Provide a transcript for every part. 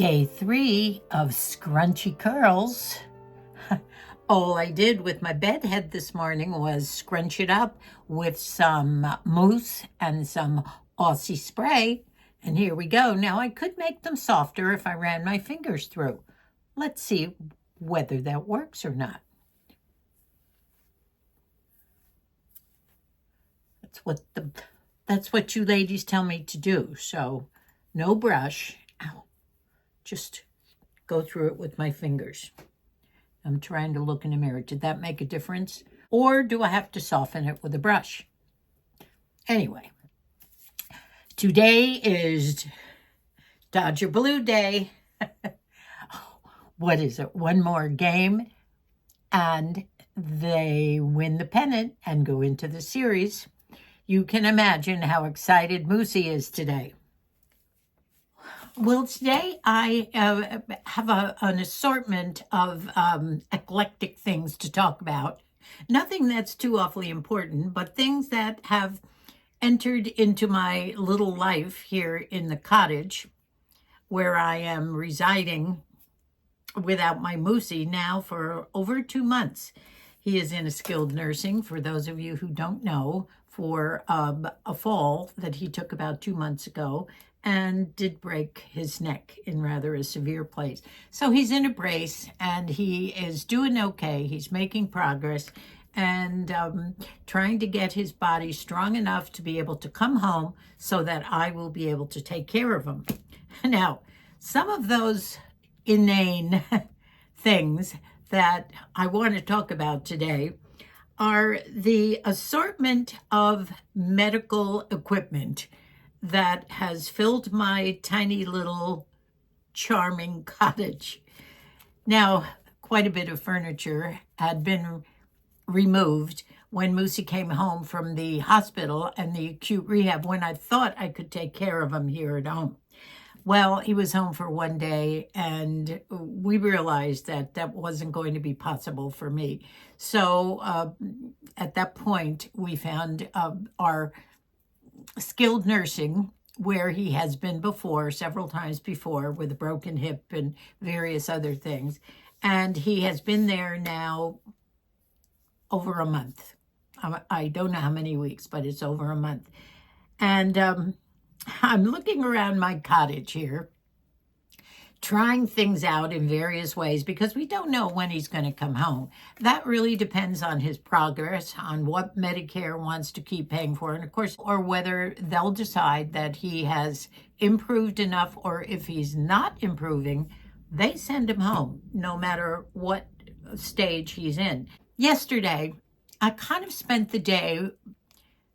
Day 3 of scrunchy curls. All I did with my bed head this morning was scrunch it up with some mousse and some Aussie spray. And here we go. Now I could make them softer if I ran my fingers through. Let's see whether that works or not. That's what you ladies tell me to do. So no brush. Ow. Just go through it with my fingers. I'm trying to look in the mirror. Did that make a difference? Or do I have to soften it with a brush? Anyway, today is Dodger Blue Day. What is it? One more game and they win the pennant and go into the series. You can imagine how excited Moosey is today. Well, today I have an assortment of eclectic things to talk about. Nothing that's too awfully important, but things that have entered into my little life here in the cottage where I am residing without my Moosey now for over 2 months. He is in a skilled nursing, for those of you who don't know, for a fall that he took about 2 months ago and did break his neck in rather a severe place. So he's in a brace and he is doing okay. He's making progress and trying to get his body strong enough to be able to come home so that I will be able to take care of him. Now, some of those inane things that I want to talk about today are the assortment of medical equipment that has filled my tiny little charming cottage. Now, quite a bit of furniture had been removed when Moosey came home from the hospital and the acute rehab when I thought I could take care of him here at home. Well, he was home for 1 day and we realized that that wasn't going to be possible for me. So at that point, we found our skilled nursing where he has been before, several times before, with a broken hip and various other things. And he has been there now over a month. I don't know how many weeks, but it's over a month. And I'm looking around my cottage here, trying things out in various ways because we don't know when he's going to come home. That really depends on his progress, on what Medicare wants to keep paying for, and of course, or whether they'll decide that he has improved enough, or if he's not improving, they send him home, no matter what stage he's in. Yesterday, I kind of spent the day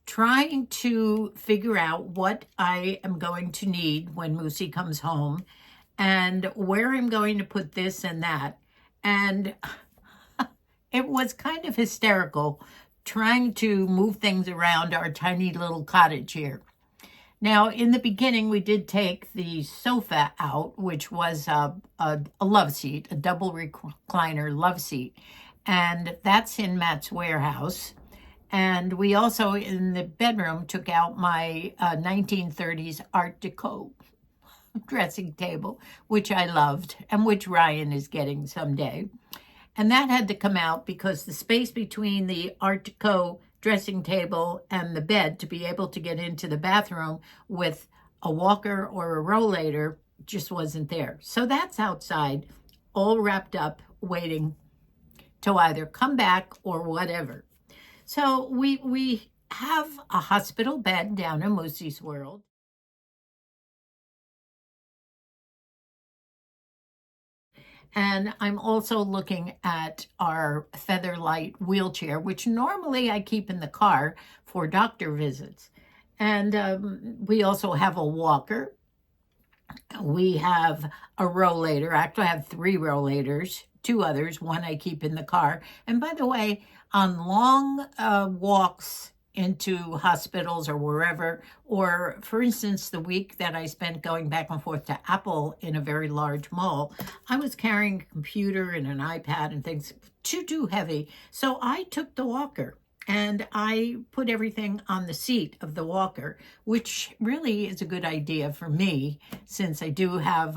trying to figure out what I am going to need when Moosey comes home and where I'm going to put this and that. And it was kind of hysterical trying to move things around our tiny little cottage here. Now, in the beginning, we did take the sofa out, which was a love seat, a double recliner love seat. And that's in Matt's warehouse. And we also, in the bedroom, took out my 1930s Art Deco dressing table, which I loved, and which Ryan is getting someday. And that had to come out because the space between the Art Deco dressing table and the bed to be able to get into the bathroom with a walker or a rollator just wasn't there. So that's outside, all wrapped up, waiting to either come back or whatever. So we have a hospital bed down in Moosey's world. And I'm also looking at our Featherlight wheelchair, which normally I keep in the car for doctor visits. And we also have a walker. We have a rollator. Actually, I have 3 rollators, 2 others. One I keep in the car. And by the way, on long walks into hospitals or wherever, or for instance, the week that I spent going back and forth to Apple in a very large mall, I was carrying a computer and an iPad and things too heavy. So I took the walker. and I put everything on the seat of the walker, which really is a good idea for me since I do have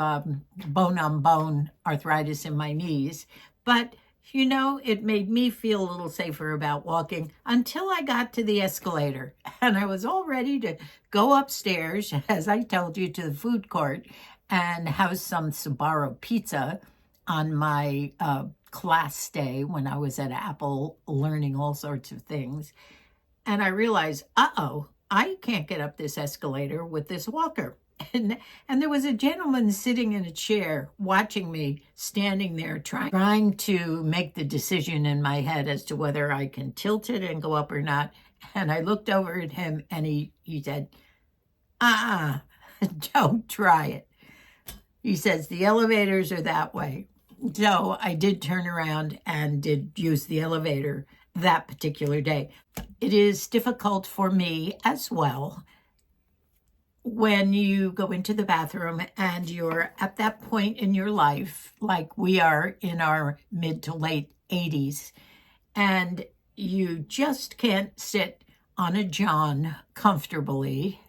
bone-on-bone arthritis in my knees. But, it made me feel a little safer about walking until I got to the escalator. And I was all ready to go upstairs, as I told you, to the food court and have some Sbarro pizza on my class day when I was at Apple learning all sorts of things. And I realized, I can't get up this escalator with this walker. And there was a gentleman sitting in a chair watching me standing there trying to make the decision in my head as to whether I can tilt it and go up or not. And I looked over at him and he said, uh-uh, don't try it. He says, the elevators are that way. So I did turn around and did use the elevator that particular day. It is difficult for me as well when you go into the bathroom and you're at that point in your life, like we are in our mid to late 80s, and you just can't sit on a john comfortably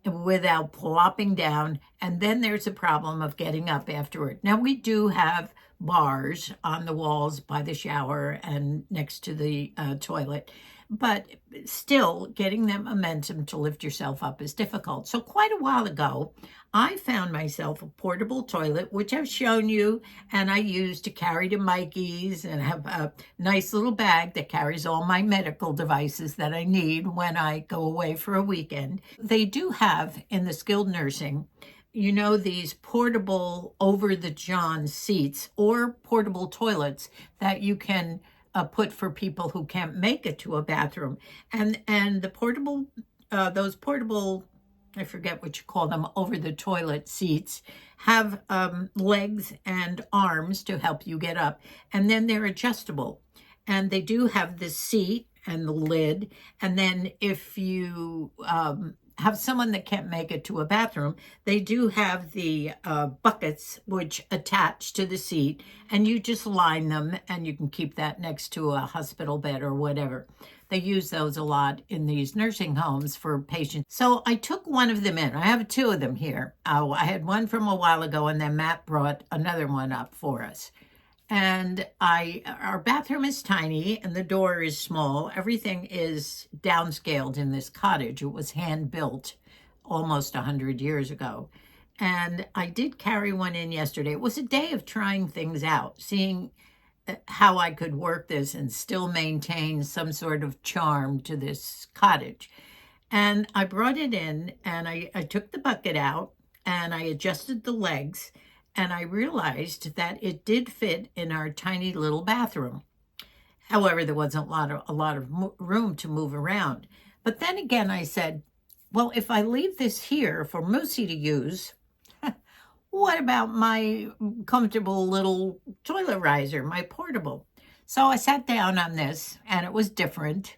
without plopping down, and then there's a problem of getting up afterward. Now, we do have bars on the walls by the shower and next to the toilet, but still getting that momentum to lift yourself up is difficult. So quite a while ago, I found myself a portable toilet, which I've shown you, and I use to carry to Mikey's, and have a nice little bag that carries all my medical devices that I need when I go away for a weekend. They do have in the skilled nursing, these portable over-the-john seats or portable toilets that you can put for people who can't make it to a bathroom. And the portable, those portable, I forget what you call them, over-the-toilet seats, have legs and arms to help you get up. And then they're adjustable. And they do have the seat and the lid. And then if you have someone that can't make it to a bathroom, they do have the buckets which attach to the seat, and you just line them, and you can keep that next to a hospital bed or whatever. They use those a lot in these nursing homes for patients. So I took one of them in. I have two of them here. I had one from a while ago, and then Matt brought another one up for us. And our bathroom is tiny and the door is small. Everything is downscaled in this cottage. It was hand built almost 100 years ago. And I did carry one in yesterday. It was a day of trying things out, seeing how I could work this and still maintain some sort of charm to this cottage. And I brought it in and I took the bucket out and I adjusted the legs. And I realized that it did fit in our tiny little bathroom. However, there wasn't a lot of room to move around. But then again, I said, well, if I leave this here for Moosey to use, what about my comfortable little toilet riser, my portable? So I sat down on this, and it was different.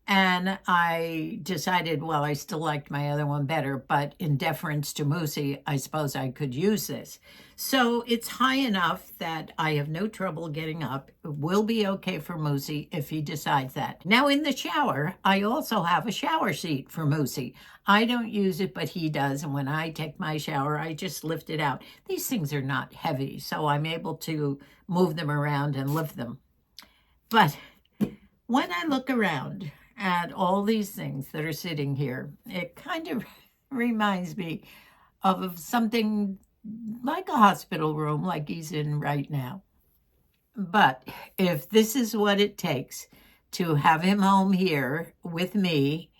And I decided, well, I still liked my other one better, but in deference to Moosey, I suppose I could use this. So it's high enough that I have no trouble getting up. It will be okay for Moosey if he decides that. Now in the shower, I also have a shower seat for Moosey. I don't use it, but he does. And when I take my shower, I just lift it out. These things are not heavy, so I'm able to move them around and lift them. But when I look around at all these things that are sitting here, it kind of reminds me of something like a hospital room like he's in right now. But if this is what it takes to have him home here with me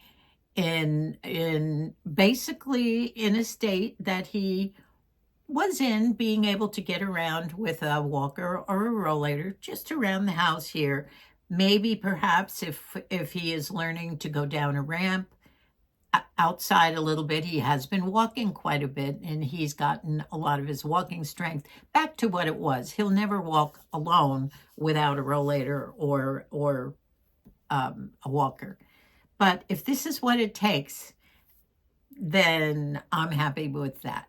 in basically in a state that he was in, being able to get around with a walker or a rollator just around the house here. Maybe perhaps if he is learning to go down a ramp outside a little bit, he has been walking quite a bit and he's gotten a lot of his walking strength back to what it was. He'll never walk alone without a rollator or a walker. But if this is what it takes, then I'm happy with that.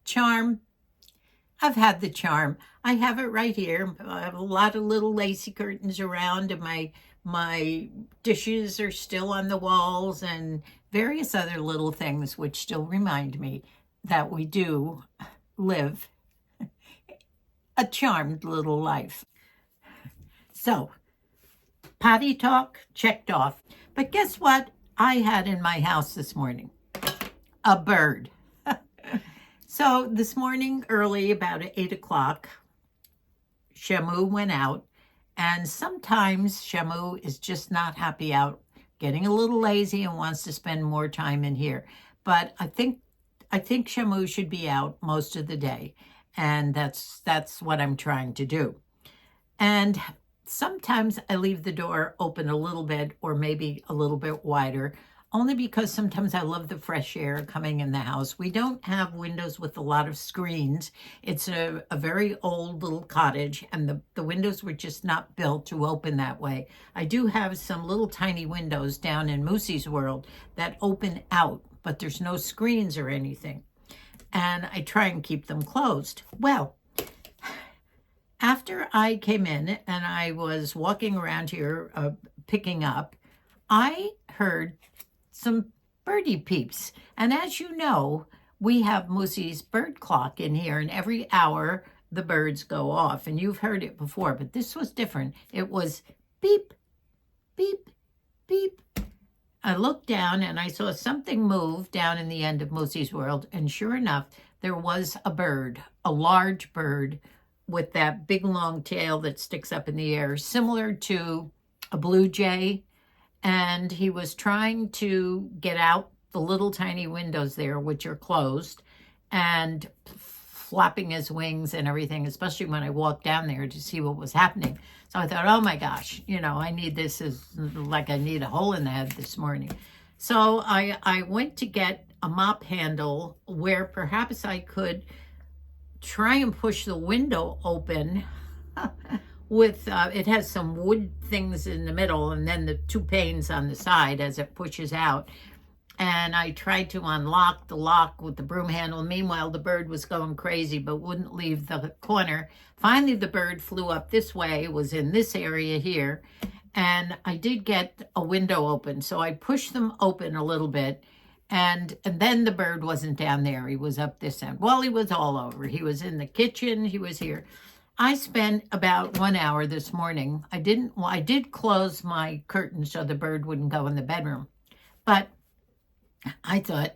Charm, I've had the charm. I have it right here. I have a lot of little lacy curtains around, and my dishes are still on the walls, and various other little things which still remind me that we do live a charmed little life. So, potty talk checked off. But guess what I had in my house this morning? A bird. So this morning early, about 8 o'clock, Shamu went out, and sometimes Shamu is just not happy out, getting a little lazy and wants to spend more time in here. But I think Shamu should be out most of the day, and that's what I'm trying to do. And sometimes I leave the door open a little bit, or maybe a little bit wider, only because sometimes I love the fresh air coming in the house. We don't have windows with a lot of screens. It's a very old little cottage, and the windows were just not built to open that way. I do have some little tiny windows down in Moosey's world that open out, but there's no screens or anything. And I try and keep them closed. Well, after I came in and I was walking around here picking up, I heard some birdie peeps. And as you know, we have Moosey's bird clock in here, and every hour the birds go off. And you've heard it before, but this was different. It was beep, beep, beep. I looked down and I saw something move down in the end of Moosey's world, and sure enough, there was a bird, a large bird with that big long tail that sticks up in the air, similar to a blue jay. And he was trying to get out the little tiny windows there, which are closed, and flapping his wings and everything, especially when I walked down there to see what was happening. So I thought, oh my gosh, I need this as like I need a hole in the head this morning. So I went to get a mop handle where perhaps I could try and push the window open with, it has some wood things in the middle and then the 2 panes on the side as it pushes out. And I tried to unlock the lock with the broom handle. Meanwhile, the bird was going crazy but wouldn't leave the corner. Finally, the bird flew up this way, was in this area here, and I did get a window open. So I pushed them open a little bit, and then the bird wasn't down there. He was up this end. Well, he was all over. He was in the kitchen. He was here. I spent about 1 hour this morning. I did close my curtain so the bird wouldn't go in the bedroom. But I thought,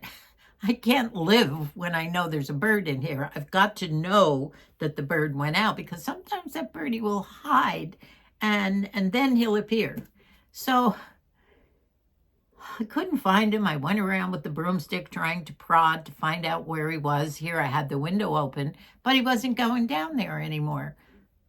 I can't live when I know there's a bird in here. I've got to know that the bird went out, because sometimes that birdie will hide and then he'll appear. So I couldn't find him. I went around with the broomstick trying to prod to find out where he was. Here I had the window open, but he wasn't going down there anymore.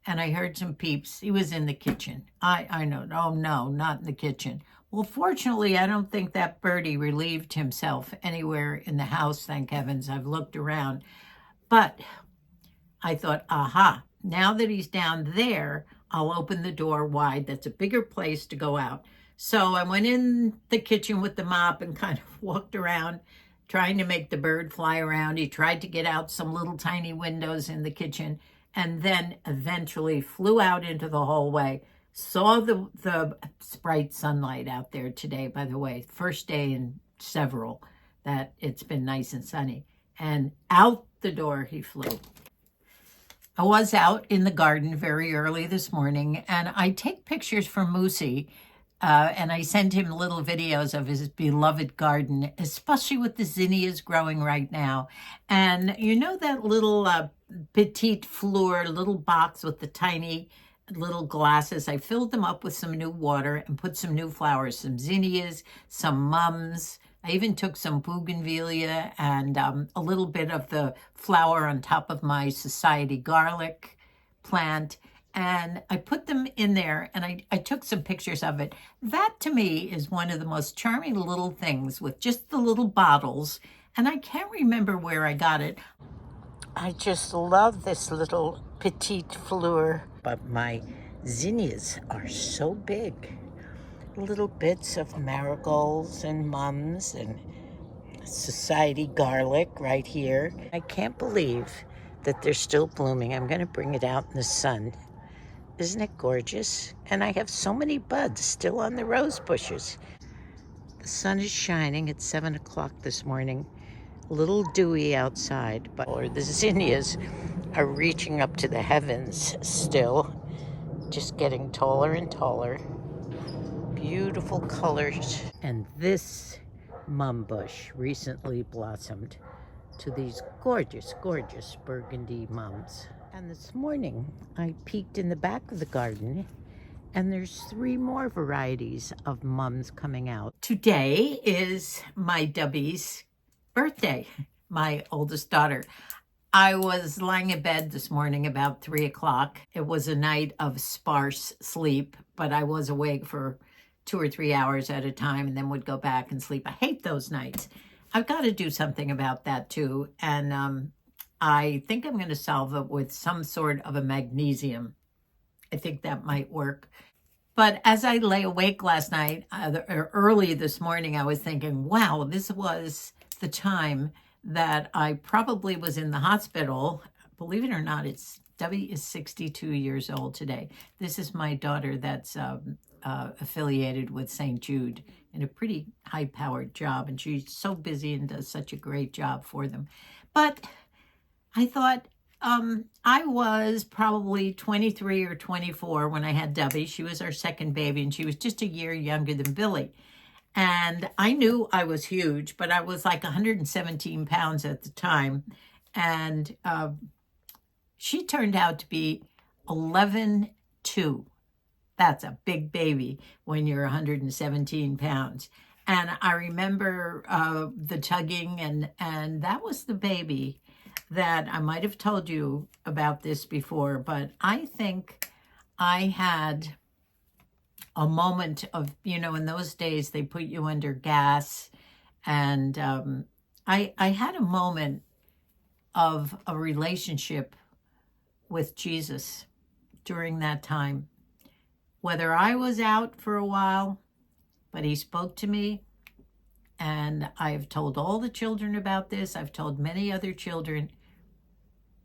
And I heard some peeps. He was in the kitchen. I know. Oh, no, not in the kitchen. Well, fortunately, I don't think that birdie relieved himself anywhere in the house, thank heavens. I've looked around. But I thought, aha, now that he's down there, I'll open the door wide. That's a bigger place to go out. So I went in the kitchen with the mop and kind of walked around trying to make the bird fly around. He tried to get out some little tiny windows in the kitchen, and then eventually flew out into the hallway. Saw the bright sunlight out there today, by the way. First day in several that it's been nice and sunny. And out the door he flew. I was out in the garden very early this morning, and I take pictures for Moosey. And I send him little videos of his beloved garden, especially with the zinnias growing right now. And you know that little petite fleur, little box with the tiny little glasses? I filled them up with some new water and put some new flowers, some zinnias, some mums. I even took some bougainvillea and a little bit of the flower on top of my society garlic plant. And I put them in there, and I took some pictures of it. That, to me, is one of the most charming little things, with just the little bottles. And I can't remember where I got it. I just love this little petite fleur. But my zinnias are so big. Little bits of marigolds and mums and society garlic right here. I can't believe that they're still blooming. I'm going to bring it out in the sun. Isn't it gorgeous? And I have so many buds still on the rose bushes. The sun is shining at 7 o'clock this morning. A little dewy outside, but the zinnias are reaching up to the heavens still, just getting taller and taller. Beautiful colors. And this mum bush recently blossomed to these gorgeous, gorgeous burgundy mums. And this morning I peeked in the back of the garden and there's 3 more varieties of mums coming out. Today is my Dubby's birthday, my oldest daughter. I was lying in bed this morning about 3 o'clock. It was a night of sparse sleep, but I was awake for 2 or 3 hours at a time and then would go back and sleep. I hate those nights. I've got to do something about that too. And I think I'm going to solve it with some sort of a magnesium. I think that might work. But as I lay awake last night, early this morning, I was thinking, wow, this was the time that I probably was in the hospital. Believe it or not, Debbie is 62 years old today. This is my daughter that's affiliated with St. Jude in a pretty high-powered job, and she's so busy and does such a great job for them. But I thought, I was probably 23 or 24 when I had Debbie. She was our second baby, and she was just a year younger than Billy. And I knew I was huge, but I was like 117 pounds at the time. And she turned out to be 11'2". That's a big baby when you're 117 pounds. And I remember the tugging, and that was the baby that I might have told you about this before, but I think I had a moment of, in those days they put you under gas, and I had a moment of a relationship with Jesus during that time. Whether I was out for a while, but he spoke to me, and I've told all the children about this. I've told many other children,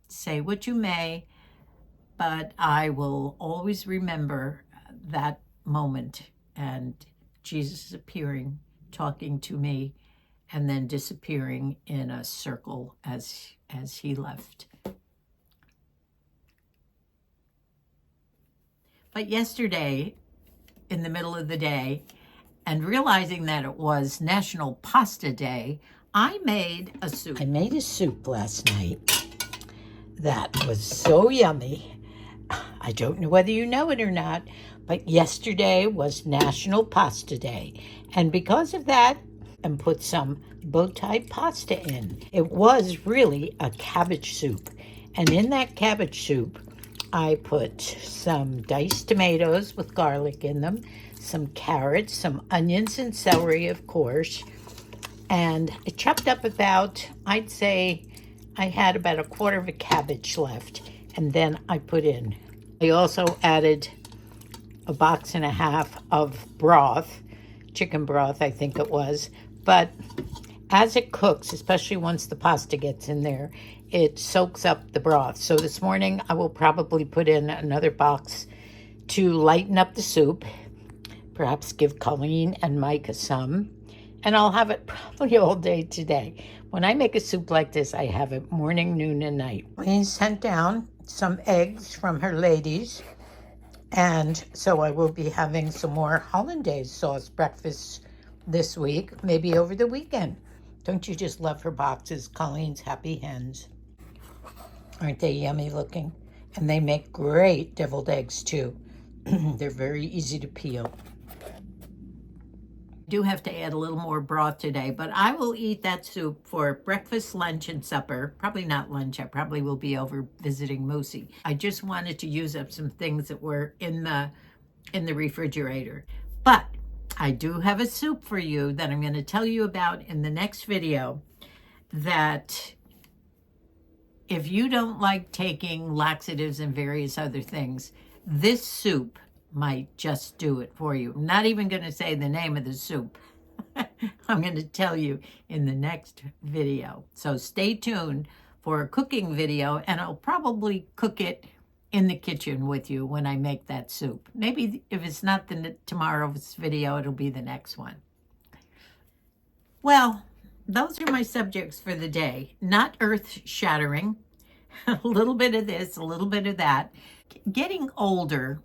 say what you may, but I will always remember that moment and Jesus appearing, talking to me, and then disappearing in a circle as he left. But yesterday, in the middle of the day, and realizing that it was National Pasta Day, I made a soup. I made a soup last night that was so yummy. I don't know whether you know it or not, but yesterday was National Pasta Day. And because of that, and put some bow-tie pasta in. It was really a cabbage soup. And in that cabbage soup, I put some diced tomatoes with garlic in them, some carrots, some onions and celery, of course, and I chopped up about, I'd say I had about a quarter of a cabbage left, and then I put in. I also added a box and a half of broth, chicken broth, I think it was, but as it cooks, especially once the pasta gets in there, it soaks up the broth. So this morning I will probably put in another box to lighten up the soup, perhaps give Colleen and Micah some, and I'll have it probably all day today. When I make a soup like this, I have it morning, noon, and night. We sent down some eggs from her ladies, and so I will be having some more hollandaise sauce breakfast this week, maybe over the weekend. Don't you just love her boxes, Colleen's Happy Hens? Aren't they yummy looking? And they make great deviled eggs too. They're very easy to peel. Do have to add a little more broth today, but I will eat that soup for breakfast, lunch, and supper. Probably not lunch. I probably will be over visiting Moosey. I just wanted to use up some things that were in the refrigerator. But I do have a soup for you that I'm going to tell you about in the next video, that if you don't like taking laxatives and various other things, this soup might just do it for you. I'm not even going to say the name of the soup. I'm going to tell you in the next video. So stay tuned for a cooking video, and I'll probably cook it in the kitchen with you when I make that soup. Maybe if it's not tomorrow's video, it'll be the next one. Well, those are my subjects for the day. Not earth-shattering. A little bit of this, a little bit of that. Getting older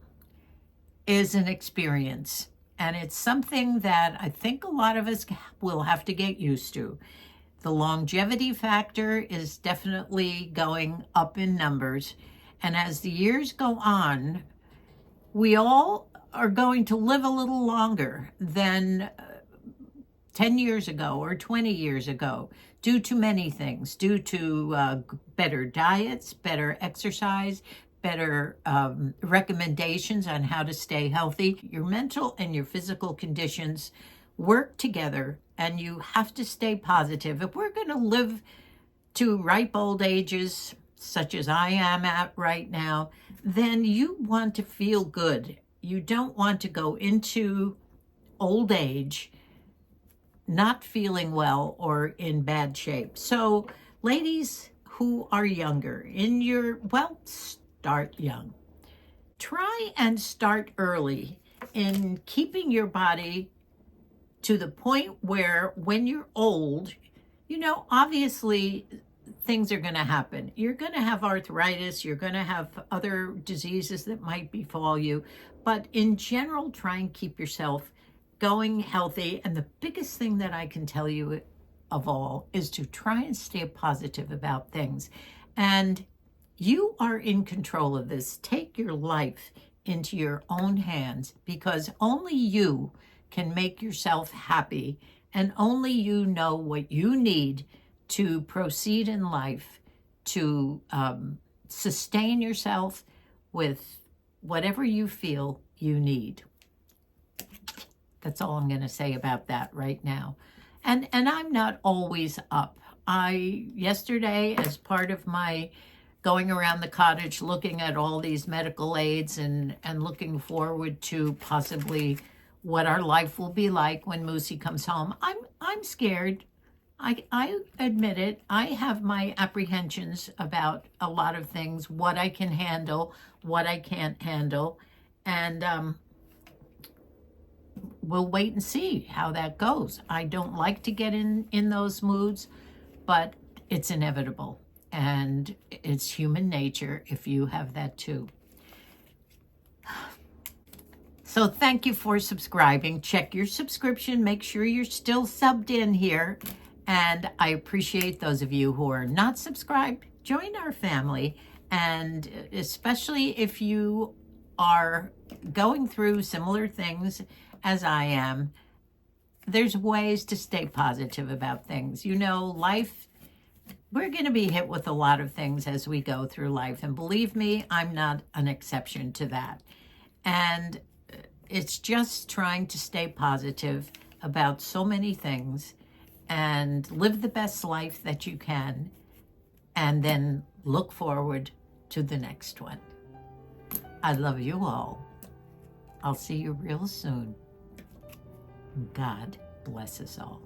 is an experience, and it's something that I think a lot of us will have to get used to. The longevity factor is definitely going up in numbers, and as the years go on, we all are going to live a little longer than 10 years ago or 20 years ago, due to many things, due to better diets, better exercise, better recommendations on how to stay healthy. Your mental and your physical conditions work together, and you have to stay positive. If we're going to live to ripe old ages, such as I am at right now, then you want to feel good. You don't want to go into old age not feeling well or in bad shape. So ladies who are younger, start young. Try and start early in keeping your body to the point where when you're old, obviously things are going to happen. You're going to have arthritis, you're going to have other diseases that might befall you, but in general, try and keep yourself going healthy. And the biggest thing that I can tell you of all is to try and stay positive about things. And you are in control of this. Take your life into your own hands, because only you can make yourself happy, and only you know what you need to proceed in life, to sustain yourself with whatever you feel you need. That's all I'm going to say about that right now. And I'm not always up. Yesterday, as part of my going around the cottage, looking at all these medical aids and looking forward to possibly what our life will be like when Moosey comes home, I'm scared. I admit it. I have my apprehensions about a lot of things, what I can handle, what I can't handle, and we'll wait and see how that goes. I don't like to get in those moods, but it's inevitable, and it's human nature if you have that too. So thank you for subscribing. Check your subscription. Make sure you're still subbed in here. And I appreciate those of you who are not subscribed. Join our family. And especially if you are going through similar things as I am, there's ways to stay positive about things. Life, we're going to be hit with a lot of things as we go through life. And believe me, I'm not an exception to that. And it's just trying to stay positive about so many things and live the best life that you can, and then look forward to the next one. I love you all. I'll see you real soon. God bless us all.